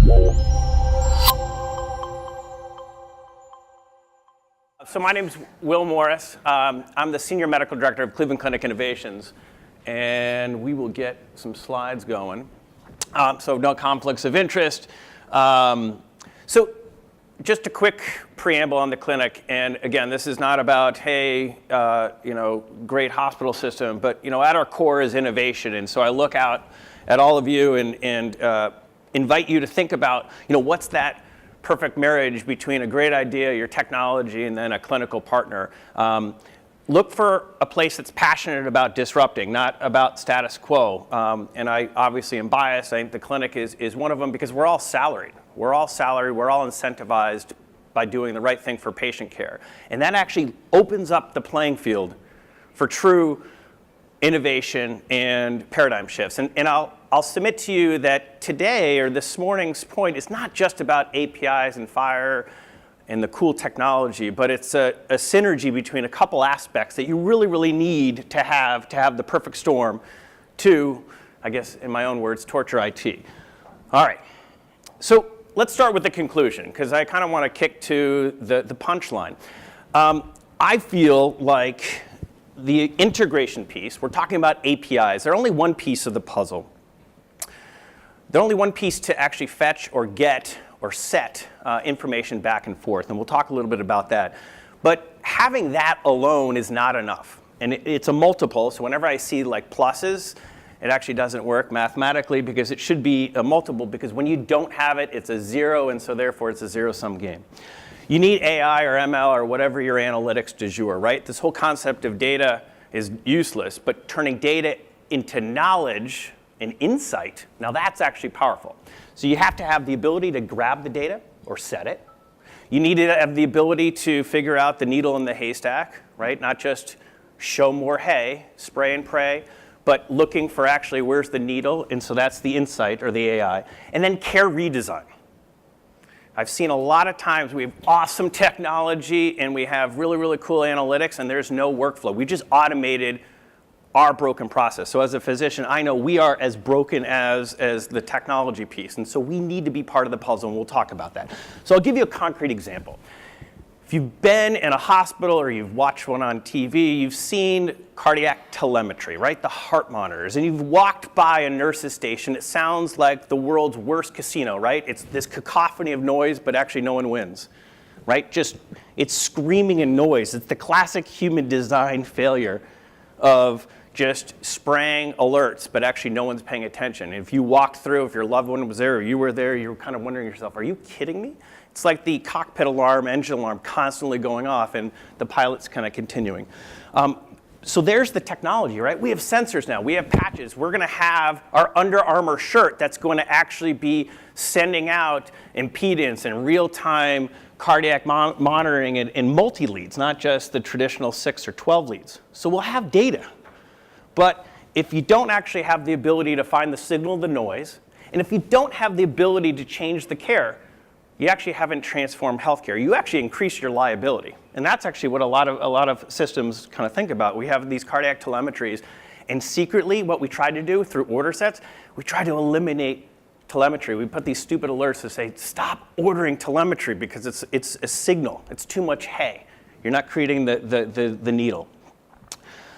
So my name is Will Morris. I'm the Senior Medical Director of Cleveland Clinic Innovations, and we will get some slides going. So no conflicts of interest. So just a quick preamble on the clinic, and again, this is not about, hey, great hospital system, but at our core is innovation, and so I look out at all of you and invite you to think about, what's that perfect marriage between a great idea, your technology, and then a clinical partner. Look for a place that's passionate about disrupting, not about status quo. And I obviously am biased. I think the clinic is one of them because we're all salaried. We're all incentivized by doing the right thing for patient care. And that actually opens up the playing field for true innovation and paradigm shifts. And I'll submit to you that today, or this morning's point, is not just about APIs and FHIR and the cool technology, but it's a synergy between a couple aspects that you really, really need to have the perfect storm to, I guess, in my own words, torture IT. All right, so let's start with the conclusion, because I kind of want to kick to the punchline. I feel like the integration piece, we're talking about APIs, they're only one piece of the puzzle. They're only one piece to actually fetch or get or set information back and forth, and we'll talk a little bit about that. But having that alone is not enough, and it's a multiple, so whenever I see like pluses, it actually doesn't work mathematically because it should be a multiple, because when you don't have it, it's a zero, and so therefore it's a zero-sum game. You need AI or ML or whatever your analytics du jour, right? This whole concept of data is useless, but turning data into knowledge and insight, now that's actually powerful. So you have to have the ability to grab the data or set it. You need to have the ability to figure out the needle in the haystack, right? Not just show more hay, spray and pray, but looking for actually where's the needle, and so that's the insight or the AI. And then care redesign. I've seen a lot of times we have awesome technology and we have really, really cool analytics and there's no workflow. We just automated our broken process. So as a physician, I know we are as broken as the technology piece. And so we need to be part of the puzzle, and we'll talk about that. So I'll give you a concrete example. If you've been in a hospital or you've watched one on TV, you've seen cardiac telemetry, right? The heart monitors. And you've walked by a nurse's station. It sounds like the world's worst casino, right? It's this cacophony of noise, but actually no one wins, right? It's screaming and noise. It's the classic human design failure of just spraying alerts, but actually no one's paying attention. If you walked through, if your loved one was there or you were there, you were kind of wondering yourself, are you kidding me? It's like the cockpit alarm, engine alarm constantly going off and the pilot's kind of continuing. So there's the technology, right? We have sensors now, we have patches. We're gonna have our Under Armour shirt that's going to actually be sending out impedance and real-time cardiac monitoring and multi-leads, not just the traditional 6 or 12 leads. So we'll have data. But if you don't actually have the ability to find the signal, the noise, and if you don't have the ability to change the care, you actually haven't transformed healthcare. You actually increase your liability. And that's actually what a lot of systems kind of think about. We have these cardiac telemetries, and secretly what we try to do through order sets, we try to eliminate telemetry. We put these stupid alerts to say, stop ordering telemetry because it's a signal. It's too much hay. You're not creating the needle.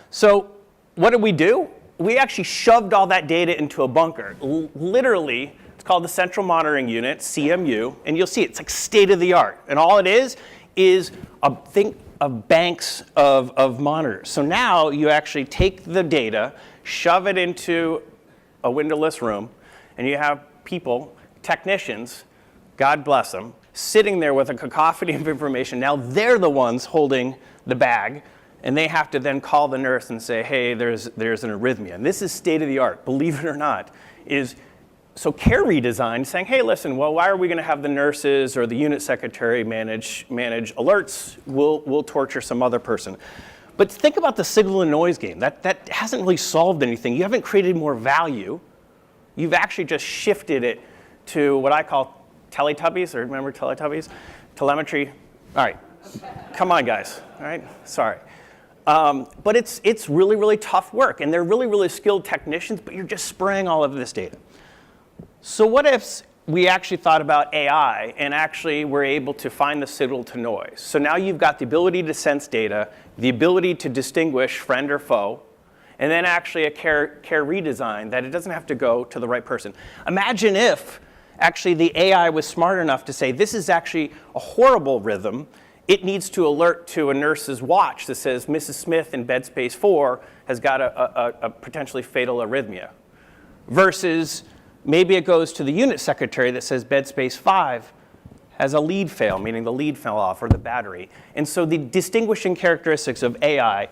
So what did we do? We actually shoved all that data into a bunker. Literally, it's called the Central Monitoring Unit, CMU, and you'll see it's like state of the art. And all it is think of banks of monitors. So now you actually take the data, shove it into a windowless room, and you have people, technicians, God bless them, sitting there with a cacophony of information. Now they're the ones holding the bag, and they have to then call the nurse and say, hey, there's an arrhythmia. And this is state of the art, believe it or not, so care redesign, saying, hey, listen, well, why are we going to have the nurses or the unit secretary manage alerts? We'll torture some other person. But think about the signal and noise game. That hasn't really solved anything. You haven't created more value. You've actually just shifted it to what I call Teletubbies, or remember Teletubbies? Telemetry. All right, come on, guys. All right, sorry. But it's really, really tough work, and they're really, really skilled technicians, but you're just spraying all of this data. So what if we actually thought about AI and actually were able to find the signal to noise. So now you've got the ability to sense data, the ability to distinguish friend or foe, and then actually a care redesign that it doesn't have to go to the right person. Imagine if actually the AI was smart enough to say, this is actually a horrible rhythm. It needs to alert to a nurse's watch that says, Mrs. Smith in bed space 4 has got a potentially fatal arrhythmia. Versus maybe it goes to the unit secretary that says bed space 5 has a lead fail, meaning the lead fell off or the battery. And so the distinguishing characteristics of AI.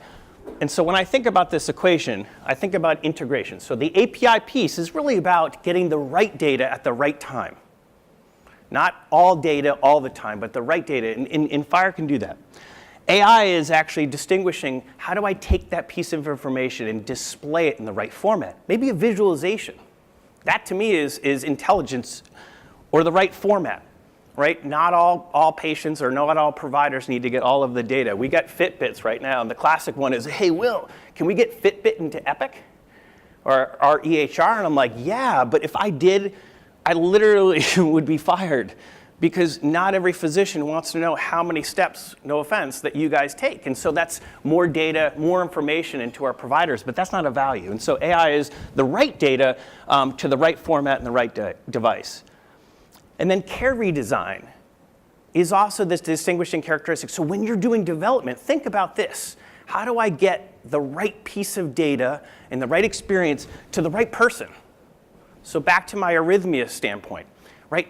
And so when I think about this equation, I think about integration. So the API piece is really about getting the right data at the right time. Not all data all the time, but the right data. And FHIR can do that. AI is actually distinguishing, how do I take that piece of information and display it in the right format? Maybe a visualization. That to me is intelligence, or the right format, right? Not all patients or not all providers need to get all of the data. We got Fitbits right now, and the classic one is, hey, Will, can we get Fitbit into Epic or our EHR? And I'm like, yeah, but if I did, I literally would be fired, because not every physician wants to know how many steps, no offense, that you guys take. And so that's more data, more information into our providers, but that's not a value. And so AI is the right data to the right format and the right device. And then care redesign is also this distinguishing characteristic. So when you're doing development, think about this. How do I get the right piece of data and the right experience to the right person? So back to my arrhythmia standpoint, right?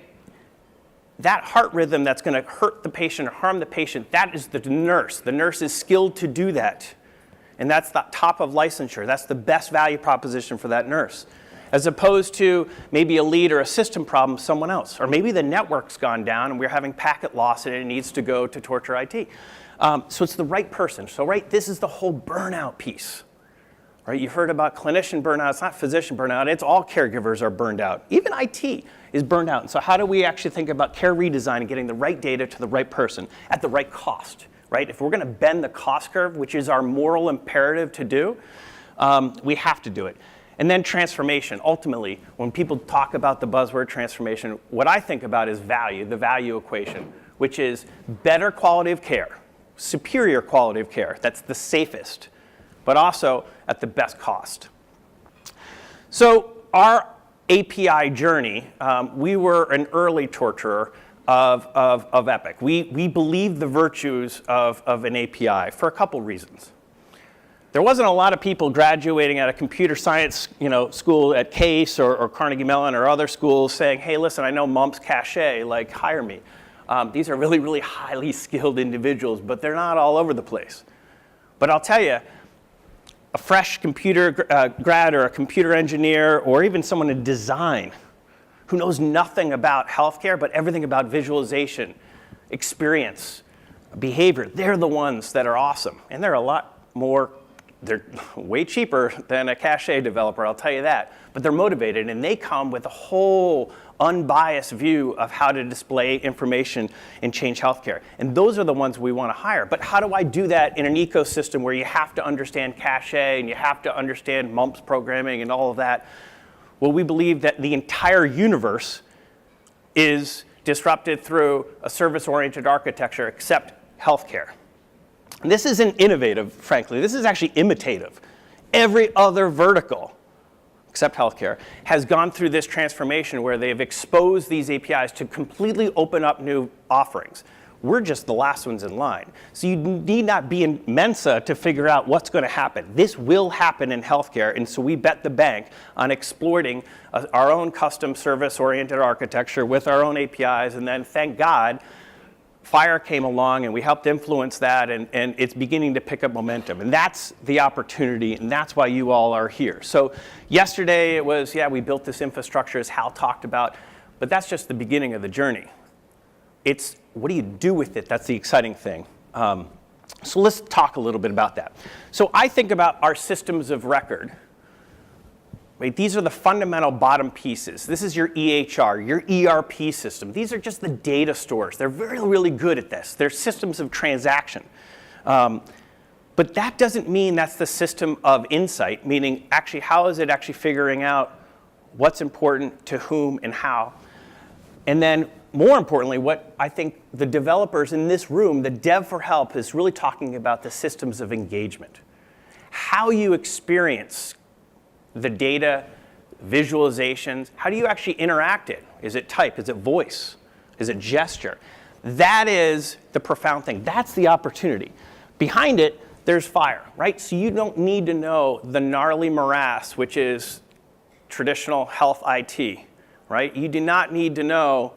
That heart rhythm that's going to hurt the patient or harm the patient, that is the nurse. The nurse is skilled to do that. And that's the top of licensure. That's the best value proposition for that nurse. As opposed to maybe a lead or a system problem, someone else. Or maybe the network's gone down and we're having packet loss and it needs to go to Torture IT. So it's the right person. So this is the whole burnout piece. Right? You've heard about clinician burnout. It's not physician burnout. It's all caregivers are burned out. Even IT is burned out. And so how do we actually think about care redesign and getting the right data to the right person at the right cost? Right? If we're going to bend the cost curve, which is our moral imperative to do, we have to do it. And then transformation. Ultimately, when people talk about the buzzword transformation, what I think about is value, the value equation, which is better quality of care, superior quality of care. That's the safest, but also at the best cost. So our API journey, we were an early torturer of Epic. We believed the virtues of an API for a couple reasons. There wasn't a lot of people graduating out of computer science school at Case or Carnegie Mellon or other schools saying, hey, listen, I know MUMP's cache, like hire me. These are really, really highly skilled individuals, but they're not all over the place. But I'll tell you, a fresh computer grad or a computer engineer or even someone in design who knows nothing about healthcare but everything about visualization, experience, behavior, they're the ones that are awesome. And they're a lot more, they're way cheaper than a cache developer, I'll tell you that. But they're motivated and they come with a whole unbiased view of how to display information and change healthcare. And those are the ones we want to hire. But how do I do that in an ecosystem where you have to understand cache and you have to understand MUMPS programming and all of that? Well, we believe that the entire universe is disrupted through a service-oriented architecture except healthcare. And this isn't innovative, frankly. This is actually imitative. Every other vertical, except healthcare, has gone through this transformation where they've exposed these APIs to completely open up new offerings. We're just the last ones in line. So you need not be in Mensa to figure out what's going to happen. This will happen in healthcare, and so we bet the bank on exploiting our own custom service-oriented architecture with our own APIs, and then thank God, FHIR came along and we helped influence that, and it's beginning to pick up momentum. And that's the opportunity, and that's why you all are here. So yesterday it was, we built this infrastructure as Hal talked about, but that's just the beginning of the journey. It's what do you do with it? That's the exciting thing. So let's talk a little bit about that. So I think about our systems of record. Right? These are the fundamental bottom pieces. This is your EHR, your ERP system. These are just the data stores. They're very, really good at this. They're systems of transaction. But that doesn't mean that's the system of insight, meaning actually how is it actually figuring out what's important to whom and how. And then, more importantly, what I think the developers in this room, the Dev for Help, is really talking about the systems of engagement. How you experience the data, visualizations, how do you actually interact it? Is it type? Is it voice? Is it gesture? That is the profound thing. That's the opportunity. Behind it, there's FHIR, right? So you don't need to know the gnarly morass, which is traditional health IT, right? You do not need to know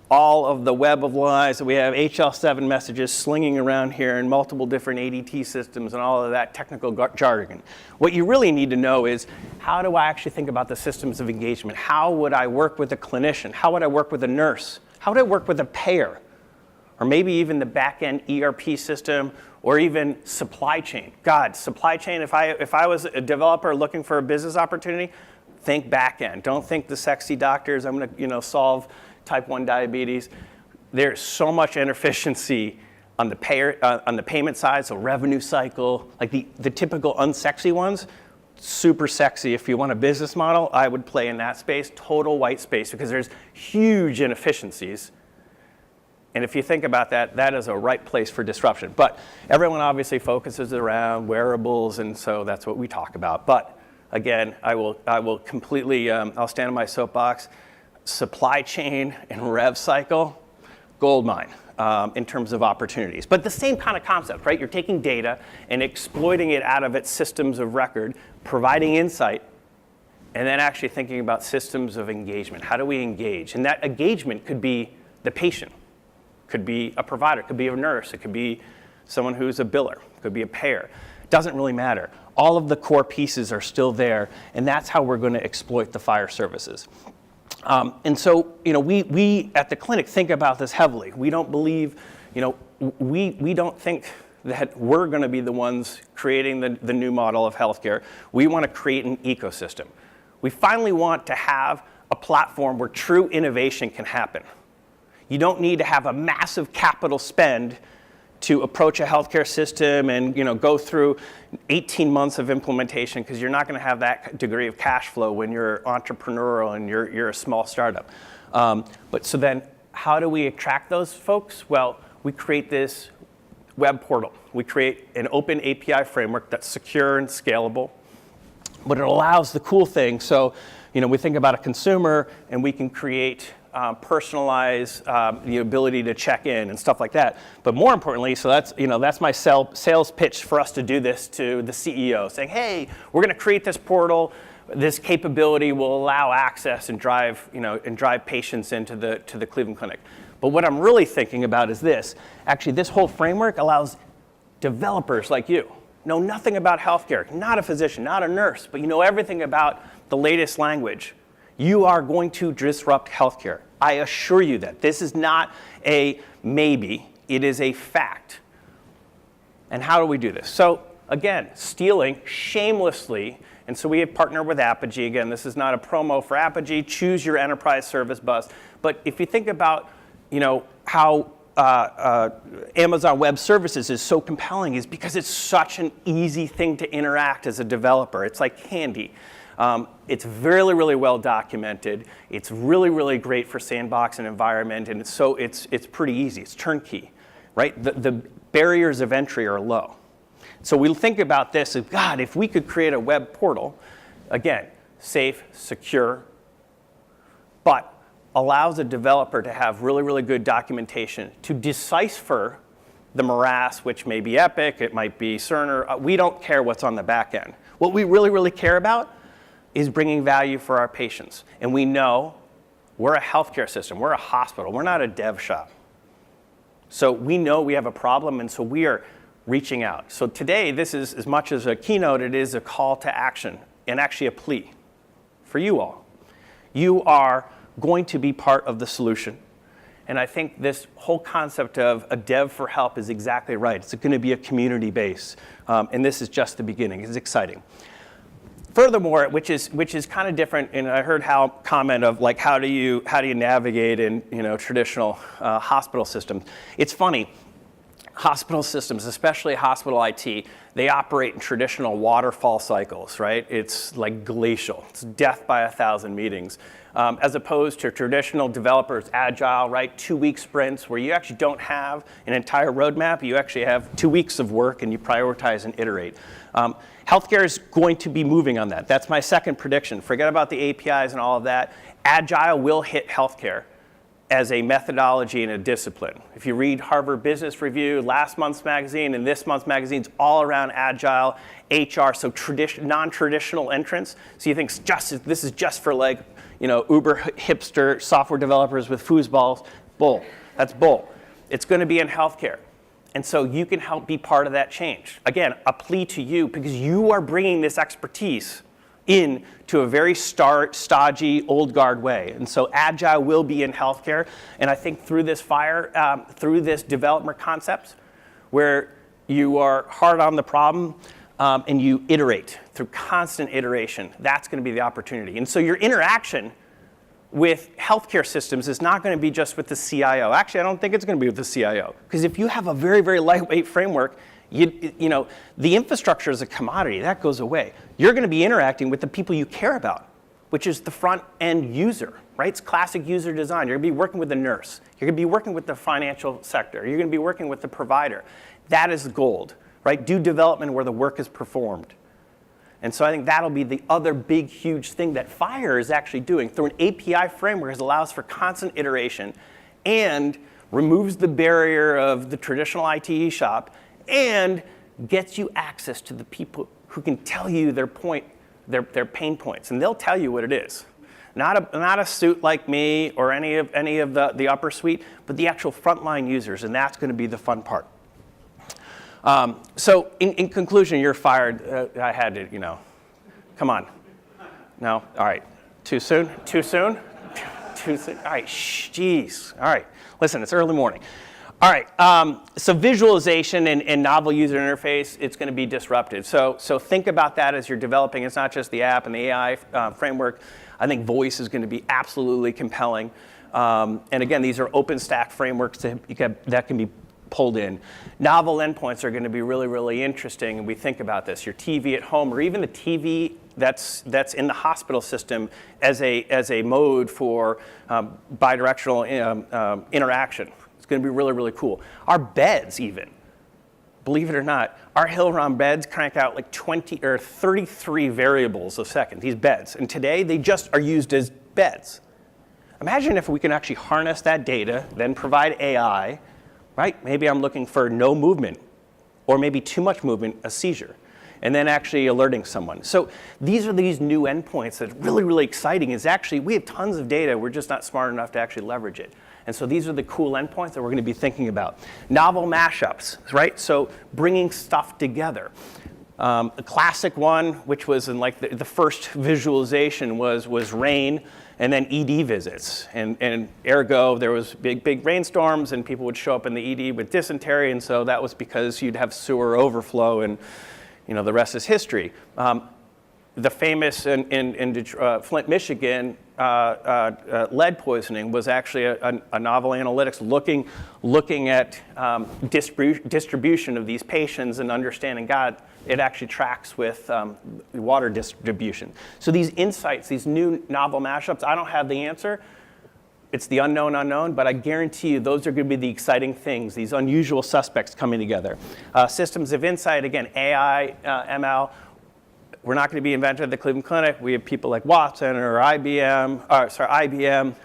all of the web of lies that we have, HL7 messages slinging around here in multiple different ADT systems and all of that technical jargon. What you really need to know is, how do I actually think about the systems of engagement? How would I work with a clinician? How would I work with a nurse? How would I work with a payer? Or maybe even the back-end ERP system, or even supply chain. God, supply chain, if I was a developer looking for a business opportunity, think back-end. Don't think the sexy doctors, I'm gonna solve type 1 diabetes. There's so much inefficiency on the payer, on the payment side, so revenue cycle, like the typical unsexy ones, super sexy. If you want a business model, I would play in that space, total white space, because there's huge inefficiencies. And if you think about that, that is a right place for disruption. But everyone obviously focuses around wearables, and so that's what we talk about. But again, I will completely, I'll stand on my soapbox. Supply chain and rev cycle, gold mine in terms of opportunities. But the same kind of concept, right? You're taking data and exploiting it out of its systems of record, providing insight, and then actually thinking about systems of engagement. How do we engage? And that engagement could be the patient, could be a provider, could be a nurse, it could be someone who's a biller, could be a payer. It doesn't really matter. All of the core pieces are still there, and that's how we're going to exploit the FHIR services. And so, we at the clinic think about this heavily. We don't believe, we don't think that we're going to be the ones creating the new model of healthcare. We want to create an ecosystem. We finally want to have a platform where true innovation can happen. You don't need to have a massive capital spend to approach a healthcare system and go through 18 months of implementation, because you're not going to have that degree of cash flow when you're entrepreneurial and you're a small startup. But so then, how do we attract those folks? Well, we create this web portal. We create an open API framework that's secure and scalable, but it allows the cool thing. So, we think about a consumer, and we can create personalize the ability to check in and stuff like that. But more importantly, so that's my sales pitch for us to do this to the CEO, saying, hey, we're going to create this portal. This capability will allow access and drive patients into the Cleveland Clinic. But what I'm really thinking about is this. Actually, this whole framework allows developers like you, know nothing about healthcare, not a physician, not a nurse, but you know everything about the latest language. You are going to disrupt healthcare. I assure you that. This is not a maybe, it is a fact. And how do we do this? So again, stealing shamelessly, and so we have partnered with Apogee. Again, this is not a promo for Apogee, choose your enterprise service bus. But if you think about how Amazon Web Services is so compelling, is because it's such an easy thing to interact as a developer. It's like candy. It's really, really well documented. It's really, really great for sandbox and environment, and it's pretty easy. It's turnkey, right? The barriers of entry are low. So we'll think about this as, God, if we could create a web portal, again, safe, secure, but allows a developer to have really, really good documentation to decipher the morass, which may be Epic, it might be Cerner. We don't care what's on the back end. What we really, really care about is bringing value for our patients. And we know we're a healthcare system, we're a hospital, we're not a dev shop. So we know we have a problem, and so we are reaching out. So today, this is, as much as a keynote, it is a call to action, and actually a plea for you all. You are going to be part of the solution. And I think this whole concept of a dev for help is exactly right. It's going to be a community base, and this is just the beginning. It's exciting. Furthermore, which is kind of different, and I heard Hal comment of like how do you navigate in traditional hospital systems. It's funny. hospital systems, especially hospital IT, they operate in traditional waterfall cycles, right? It's like glacial. It's death by 1,000 meetings. As opposed to traditional developers, agile, right? 2-week sprints where you actually don't have an entire roadmap. You actually have 2 weeks of work and you prioritize and iterate. Healthcare is going to be moving on that. That's my second prediction. Forget about the APIs and all of that. Agile will hit healthcare as a methodology and a discipline. If you read Harvard Business Review, last month's magazine and this month's magazine's all around agile, HR, so non-traditional entrants. So you think this is just for like, uber hipster software developers with foosballs. Bull. That's bull. It's going to be in healthcare. And so you can help be part of that change. Again, a plea to you because you are bringing this expertise into a very stodgy, old guard way. And so agile will be in healthcare. And I think through this through this development concepts, where you are hard on the problem and you iterate through constant iteration, that's going to be the opportunity. And so your interaction with healthcare systems is not going to be just with the CIO. Actually, I don't think it's going to be with the CIO. Because if you have a very, very lightweight framework, the infrastructure is a commodity. That goes away. You're going to be interacting with the people you care about, which is the front end user, right? It's classic user design. You're going to be working with the nurse. You're going to be working with the financial sector. You're going to be working with the provider. That is gold, right? Do development where the work is performed. And so I think that'll be the other big, huge thing that FHIR is actually doing through an API framework that allows for constant iteration and removes the barrier of the traditional IT shop and gets you access to the people who can tell you their pain points. And they'll tell you what it is. Not a suit like me or any of the upper suite, but the actual frontline users, and that's going to be the fun part. So in conclusion, you're fired. I had to, come on. No? All right. Too soon? Too soon? Too soon? All right. Jeez. All right. Listen, it's early morning. All right. So visualization and novel user interface, it's going to be disruptive. So think about that as you're developing. It's not just the app and the AI framework. I think voice is going to be absolutely compelling. And again, these are OpenStack frameworks that can be pulled in. Novel endpoints are going to be really, really interesting, and we think about this. Your TV at home, or even the TV that's in the hospital system as a mode for bidirectional interaction. It's going to be really, really cool. Our beds, even, believe it or not, our Hill-Rom beds crank out like 20 or 33 variables a second. These beds, and today they just are used as beds. Imagine if we can actually harness that data, then provide AI. Right? Maybe I'm looking for no movement, or maybe too much movement, a seizure, and then actually alerting someone. So these are these new endpoints that are really, really exciting. Is actually, we have tons of data, we're just not smart enough to actually leverage it. And so these are the cool endpoints that we're going to be thinking about. Novel mashups, right? So bringing stuff together. A classic one, which was in like the first visualization was rain, and then ED visits. And ergo, there was big rainstorms, and people would show up in the ED with dysentery, and so that was because you'd have sewer overflow, and the rest is history. The famous in Detroit, Flint, Michigan, lead poisoning was actually a novel analytics looking at distribution of these patients and understanding, God, it actually tracks with water distribution. So these insights, these new novel mashups, I don't have the answer. It's the unknown, but I guarantee you those are going to be the exciting things, these unusual suspects coming together. Systems of insight, again, AI, ML, we're not going to be invented at the Cleveland Clinic. We have people like Watson or IBM,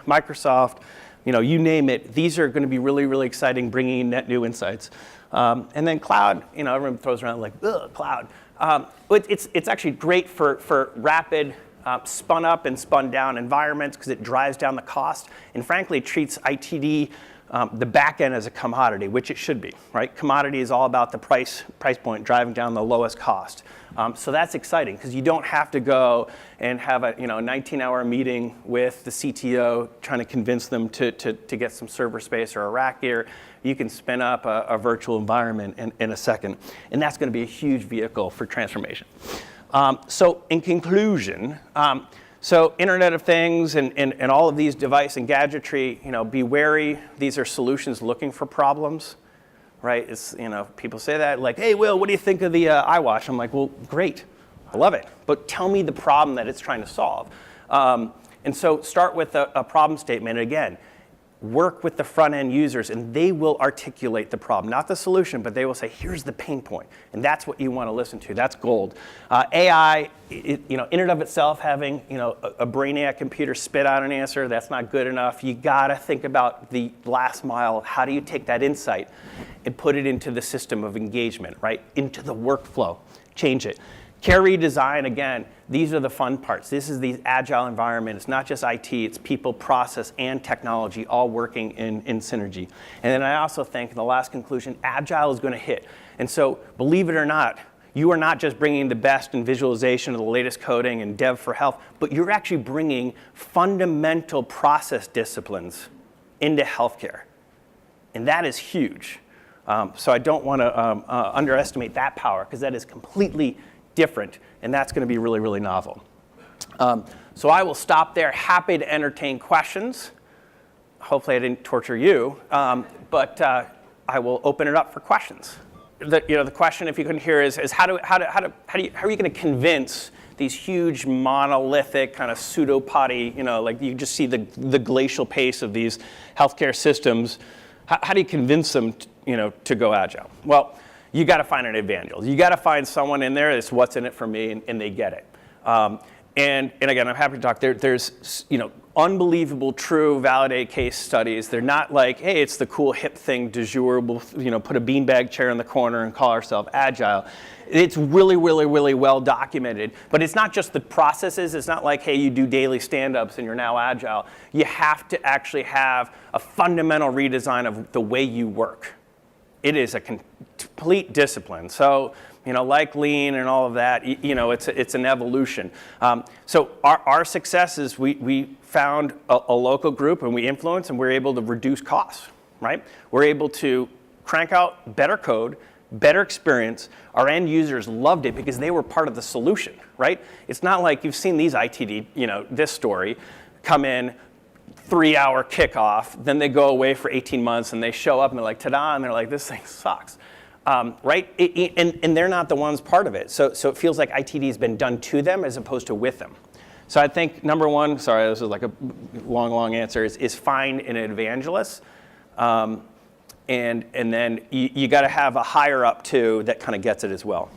Microsoft, you name it. These are going to be really, really exciting, bringing in net new insights. And then cloud, everyone throws around like, ugh, cloud. It's actually great for rapid spun up and spun down environments because it drives down the cost. And frankly, it treats ITD, the back end, as a commodity, which it should be, right? Commodity is all about the price point, driving down the lowest cost. So that's exciting because you don't have to go and have a 19-hour meeting with the CTO trying to convince them to get some server space or a rack gear. You can spin up a virtual environment in a second, and that's going to be a huge vehicle for transformation. So in conclusion, so Internet of Things and all of these device and gadgetry, be wary. These are solutions looking for problems. right? It's, people say that like, hey, Will, what do you think of the iWatch? I'm like, well, great, I love it. But tell me the problem that it's trying to solve. And so start with a problem statement. And again, work with the front end users and they will articulate the problem, not the solution, but they will say, here's the pain point. And that's what you want to listen to. That's gold. AI, in and of itself, having a brainiac computer spit out an answer, that's not good enough. You got to think about the last mile. How do you take that insight and put it into the system of engagement, right? Into the workflow, change it. Care redesign, again, these are the fun parts. This is the agile environment. It's not just IT, it's people, process, and technology all working in synergy. And then I also think, in the last conclusion, agile is going to hit. And so, believe it or not, you are not just bringing the best in visualization of the latest coding and dev for health, but you're actually bringing fundamental process disciplines into healthcare. And that is huge. So I don't want to underestimate that power, because that is completely different, and that's going to be really, really novel. So I will stop there. Happy to entertain questions. Hopefully I didn't torture you, but I will open it up for questions. The question, if you couldn't hear, is how are you going to convince these huge monolithic kind of pseudopody, like you just see the glacial pace of these healthcare systems. How do you convince them, to go agile? Well, you got to find an evangelist. You got to find someone in there that's what's in it for me, and they get it. And again, I'm happy to talk. There's unbelievable, true, validated case studies. They're not like, hey, it's the cool hip thing du jour. We'll put a beanbag chair in the corner and call ourselves agile. It's really, really, really well documented. But it's not just the processes. It's not like, hey, you do daily stand-ups and you're now agile. You have to actually have a fundamental redesign of the way you work. It is a complete discipline. So, like lean and all of that, it's an evolution. So our success is we found a local group and we influenced, and we're able to reduce costs, right? We're able to crank out better code, better experience. Our end users loved it because they were part of the solution, right? It's not like you've seen these ITD, this story, come in, 3-hour kickoff, then they go away for 18 months and they show up and they're like, ta-da, and they're like, this thing sucks, right? And they're not the ones part of it. So it feels like ITD has been done to them as opposed to with them. So I think number one, sorry, this is like a long answer, is find an evangelist. And then you got to have a higher up too that kind of gets it as well.